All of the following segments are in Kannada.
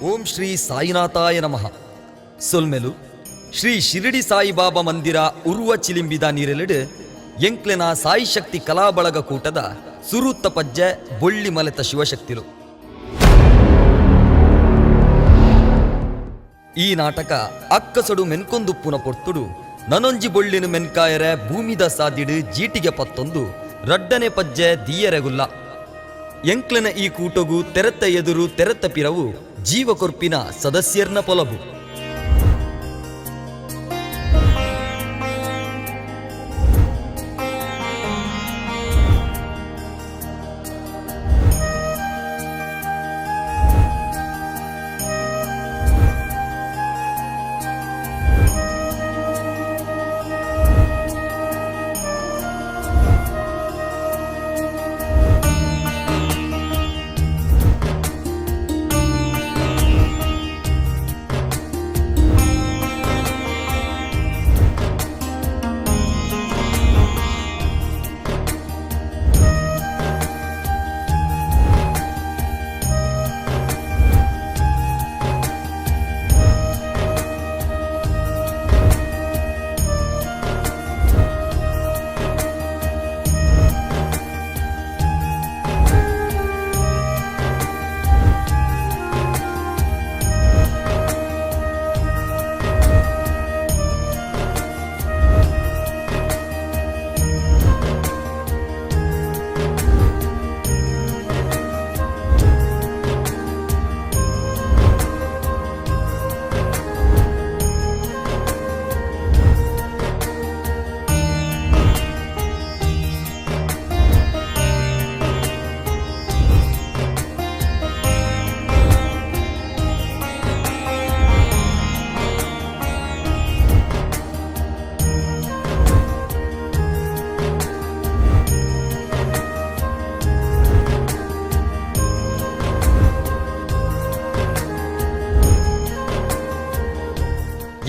ಓಂ ಶ್ರೀ ಸಾಯಿನಾಥಾಯ ನಮಃ. ಸೊಲ್ಮೆಲು ಶ್ರೀ ಶಿರಡಿ ಸಾಯಿಬಾಬಾ ಮಂದಿರ ಉರುವ ಚಿಲಿಂಬಿದ ನೀರೆಲೆಡು ಎಂಕ್ಲೆನ ಸಾಯಿ ಶಕ್ತಿ ಕಲಾಬಳಗ ಕೂಟದ ಸುರೂತ್ತ ಪಜ್ಜೆ ಬೊಳ್ಳಿ ಮಲೆತ ಶಿವಶಕ್ತಿಲು. ಈ ನಾಟಕ ಅಕ್ಕಸಡು ಮೆನ್ಕೊಂದುಪ್ಪುನ ಪೊರ್ತುಡು ನನೊಂಜಿ ಬೊಳ್ಳಿನ ಮೆನ್ಕಾಯರೆ ಭೂಮಿದ ಸಾದಿಡು ಜೀಟಿಗೆ ಪತ್ತೊಂದು ರಡ್ಡನೆ ಪಜ್ಜೆ ದೀಯರೆಗುಲ್ಲ. ಎಂಕ್ಲೆನ ಈ ಕೂಟಗು ತೆರೆತ್ತ ಎದುರು ತೆರೆತ್ತ ಪಿರವು ಜೀವಕೊರ್ಪಿನ ಸದಸ್ಯರ್ನ ಪೊಲಬು.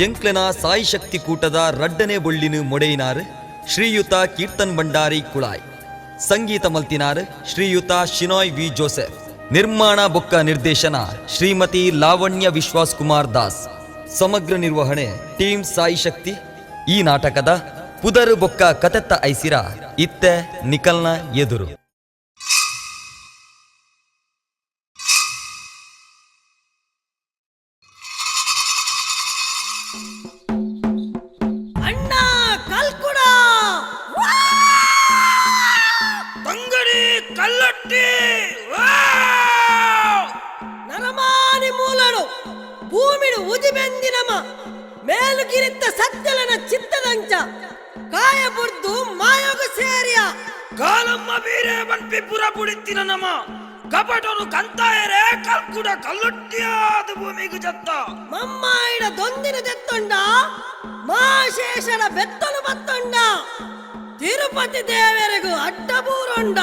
ಎಂಕ್ಲೆನ ಸಾಯಿ ಶಕ್ತಿ ಕೂಟದ ರಡ್ಡನೆ ಬೊಳ್ಳಿನ ಮೊಡೆಯಿನಾರ್ ಶ್ರೀಯುತ ಕೀರ್ತನ್ ಭಂಡಾರಿ ಕುಳಾಯ್. ಸಂಗೀತ ಮಲ್ತಿನಾರ್ ಶ್ರೀಯುತ ಶಿನೋಯ್ ವಿ ಜೋಸೆಫ್. ನಿರ್ಮಾಣ ಬೊಕ್ಕ ನಿರ್ದೇಶನ ಶ್ರೀಮತಿ ಲಾವಣ್ಯ ವಿಶ್ವಾಸ್ ಕುಮಾರ್ ದಾಸ್. ಸಮಗ್ರ ನಿರ್ವಹಣೆ ಟೀಮ್ ಸಾಯಿ ಶಕ್ತಿ. ಈ ನಾಟಕದ ಪುದರ್ ಬೊಕ್ಕ ಕತೆತ್ತ ಐಸಿರ ಇತ್ತೆ ನಿಕಲ್ನ ಎದುರು. ಭೂಮಿಡು ಉದಿಬೆಂದಿನಮ ಮೇಲುಗಿರಿತ್ತ ಸತ್ಯಲನ ಚಿತ್ತದಂಚ ಕಾಯ ಬುರ್ದು ಮಾಯೋಗ ಸೇರಿಯ ಕಾಲಮ್ಮ ಬೀರೆ ಬನ್ಪಿ ಪುರ ಬುಡಿತ್ತಿನ ನಮ ಕಪಟನು ಕಂತಾಯರೆ ಕಲ್ಕುಡ ಕಲ್ಲೊಟ್ಟಿಯಾದ ಭೂಮಿಗೆ ಜತ್ತ ಮಮ್ಮಾಯಿಡ ದೊಂದಿನ ದೆತ್ತೊಂಡ ಮಾಶೇಷನ ಬೆತ್ತಲು ಬತ್ತೊಂಡ ತಿರುಪತಿ ದೇವರಿಗೂ ಅಡ್ಡಬೂರೊಂಡ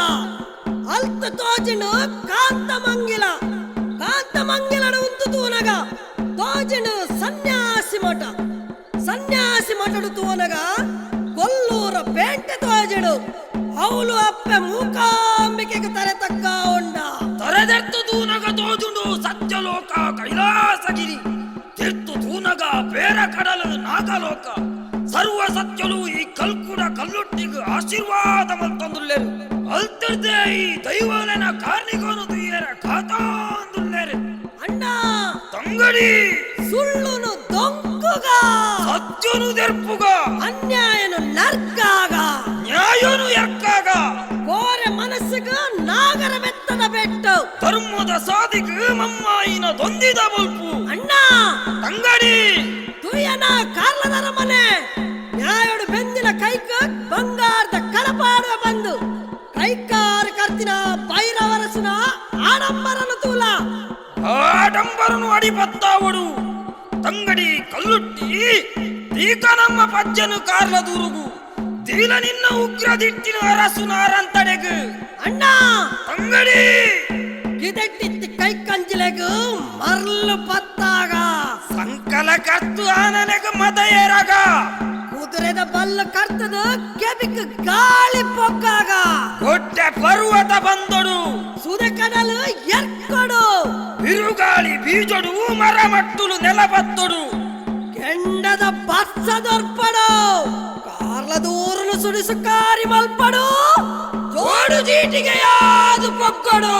ಅಲ್ತ ತೋಜಿನು ಕಾಂತಮಂಗಿಲ ಕಾಂತಮಂಗಿಲನ ಉಂತು ತೂನಗ ತೋಜಿನು ಸನ್ಯಾಸಿ ಮಠಡು ತೂನಗ ಕೊಲ್ಲೂರ ಪೇಂಟೆ ತೋಜಿಡು ಅವಳು ಅಪ್ಪೆ ಮೂಕಾಂಬಿಕೆಗೆ ತರೆ ತಕ್ಕ ಉಂಡ ತರೆದೆರ್ತು ತೂನಗ ತೋಜುಂಡು ಸತ್ಯಲೋಕ ಕೈಲಾಸಗಿರಿ ತಿರ್ತು ತೂನಗ ಬೇರ ಕಡಲು ನಾಗಲೋಕ ಸರ್ವ ಸತ್ಯಲು ಈ ಕಲ್ಕುಡ ಕಲ್ಲುಟ್ಟಿಗೆ ಆಶೀರ್ವಾದ ಮಲ್ತಂದುಲ್ಲೇರು ಅಲ್ತಿರ್ದೆ ಈ ದೈವಲನ ಕಾರ್ನಿಗೋನು ದುಯ್ಯರ ಖಾತಾಂದುಲ್ಲೇರು ಅಣ್ಣ ತಂಗಡಿ ಸುಳ್ಳುನು ದೊಂಕುಗ ಸತ್ಯನು ದೆರ್ಪುಗ ಅನ್ಯಾಯನು ನರ್ಕಾಗ ನ್ಯಾಯನು ಎಕ್ಕಾಗ ಕೋರೆ ಮನಸ್ಸಿಗ ನಾಗರ ಬೆತ್ತದ ಬೆಟ್ಟು ಧರ್ಮದ ಸಾಧಿಗ ಮಮ್ಮಾಯಿನ ದೊಂದಿದ ಬಲ್ಪು ಅಣ್ಣ ತಂಗಡಿ ತುಯನ ಕಾರ್ಲದರ ಮನೆ ನ್ಯಾಯಡು ಬೆಂದಿನ ಕೈಕ ಬಂಗಾರದ ಕಳಪಾಡುವ ಬಂದು ಕೈಕಾರ ಕರ್ತಿನ ಭೈರವರಸನ ಆಡಂಬರನು ತೂಲ ಆಡಂಬರನು ಅಡಿಪತ್ತಾವಡು ತಂಗಡಿ ಕಲ್ಲುಟ್ಟಿ ಈಕ ನಮ್ಮ ಪಜ್ಜನು ಕಾರ್ಲ ದೂರುಗು ದೀಲ ನಿನ್ನ ಉಗ್ರದಿಟ್ಟಿನ ಅರಸು ನಾರಂತಡೆಗು ಅಣ್ಣ ತಂಗಡಿ ಗಿದಟ್ಟಿತ್ತು ಕೈ ಕಂಜಿಲೆಗು ಮರ್ಲು ಪತ್ತಾಗ ಸಂಕಲ ಕರ್ತು ಆನನೆಗು ಮದ ಏರಾಗ ಕುದುರೆದ ಬಲ್ಲು ಕರ್ತದ ಕೆಬಿಕ್ ಗಾಳಿ ಪೊಕ್ಕಾಗ ದೊಡ್ಡ ಪರ್ವತ ಬಂದೊಡು ಸುದೆ ಕಡಲು ಎರ್ಕೊಡು ಬಿರುಗಾಳಿ ಬೀಜೊಡು ಮರಮಟ್ಟುಲು ನೆಲಬತ್ತೊಡು ಕೆಂಡದ ಬಸ್ಸ ದೊರ್ಪಡು ಕಾರ್ಲ ದೂರನು ಸುಡಿಸು ಕಾರಿ ಮಲ್ಪಡು ಜೋಡು ಜೀಟಿಗೆ ಯಾದು ಪೊಕ್ಕಡು